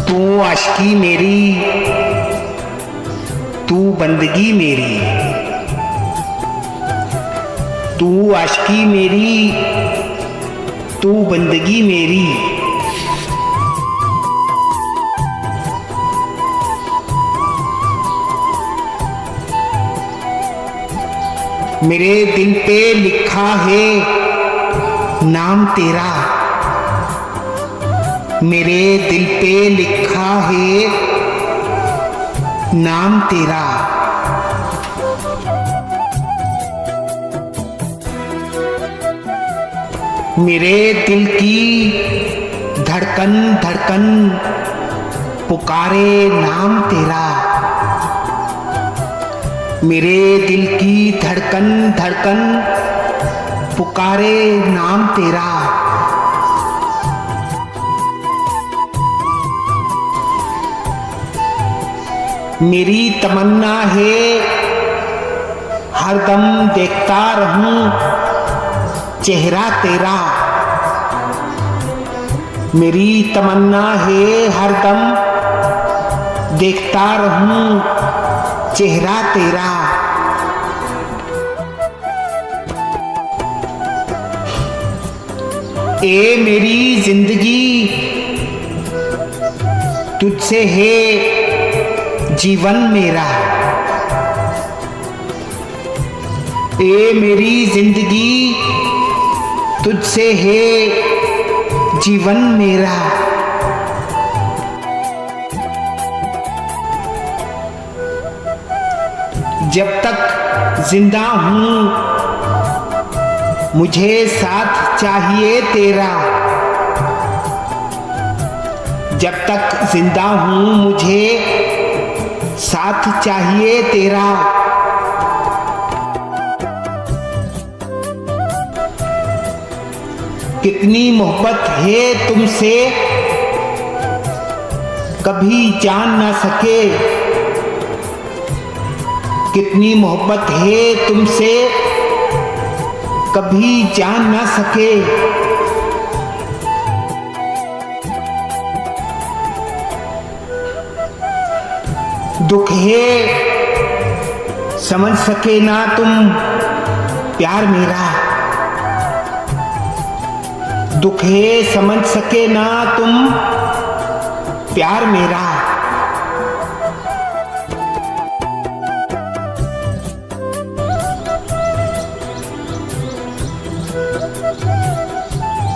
तू आशिकी मेरी, तू बंदगी मेरी। तू आशिकी मेरी, तू बंदगी मेरी। मेरे दिल पे लिखा है नाम तेरा। मेरे दिल पे लिखा है नाम तेरा। मेरे दिल की धड़कन धड़कन पुकारे नाम तेरा। मेरे दिल की धड़कन धड़कन पुकारे नाम तेरा। मेरी तमन्ना है हरदम देखता रहूं चेहरा तेरा। मेरी तमन्ना है हरदम देखता रहूं चेहरा तेरा। ए मेरी जिंदगी तुझसे है जीवन मेरा। ए मेरी जिंदगी तुझसे है जीवन मेरा। जब तक जिंदा हूं मुझे साथ चाहिए तेरा। जब तक जिंदा हूं मुझे साथ चाहिए तेरा। कितनी मोहब्बत है तुमसे कभी जान ना सके। कितनी मोहब्बत है तुमसे कभी जान ना सके। दुख है समझ सके ना तुम प्यार मेरा। दुख है समझ सके ना तुम प्यार मेरा।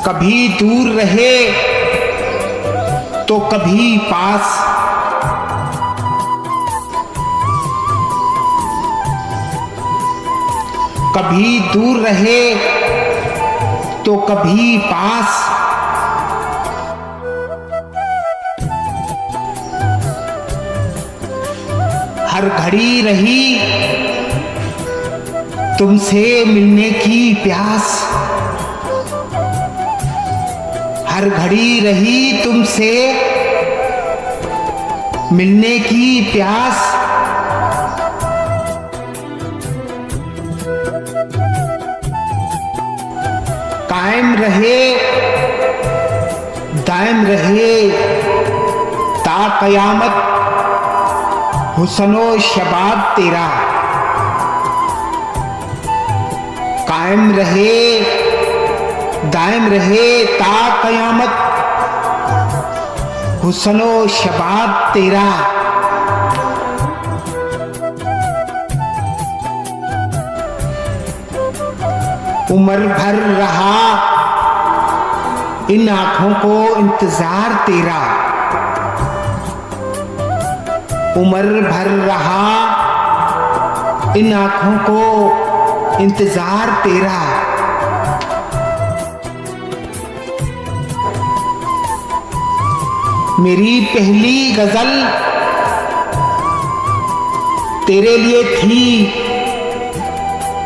कभी दूर रहे तो कभी पास। कभी दूर रहे तो कभी पास। हर घड़ी रही तुमसे मिलने की प्यास। हर घड़ी रही तुमसे मिलने की प्यास। कायम रहे दायम रहे ता कयामत हुस्नो शबाब तेरा। कायम रहे दायम रहे ता कयामत हुस्नो शबाब तेरा। उम्र भर रहा इन आंखों को इंतजार तेरा। उम्र भर रहा इन आंखों को इंतजार तेरा। मेरी पहली गजल तेरे लिए थी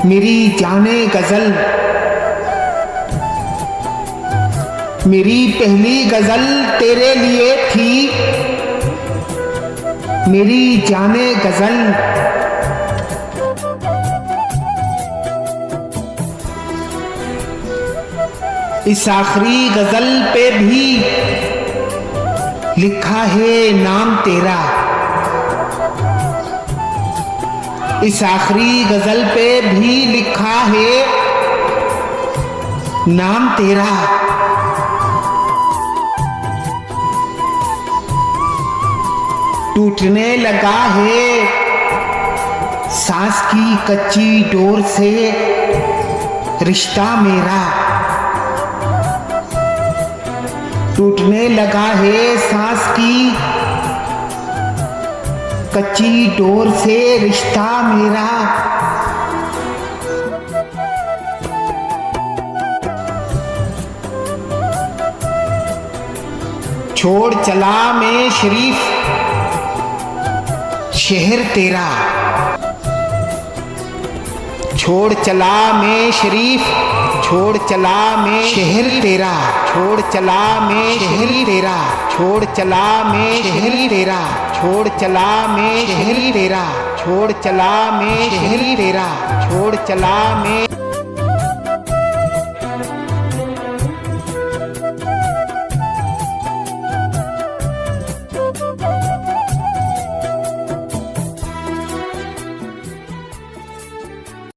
मेरी जाने गजल। मेरी पहली गजल तेरे लिए थी मेरी जाने गजल। इस आखिरी गजल पे भी लिखा है नाम तेरा। इस आखिरी गजल पे भी लिखा है नाम तेरा। टूटने लगा है सांस की कच्ची डोर से रिश्ता मेरा। टूटने लगा है सांस की कच्ची डोर से रिश्ता मेरा। छोड़ चला मैं शरीफ शहर तेरा। छोड़ चला मैं शरीफ, छोड़ चला मैं शहर तेरा। छोड़ चला मैं शहर तेरा। छोड़ चला मैं शहर तेरा। छोड़ चला मैं शहर तेरा। छोड़ चला मैं शहर तेरा। छोड़ चला मैं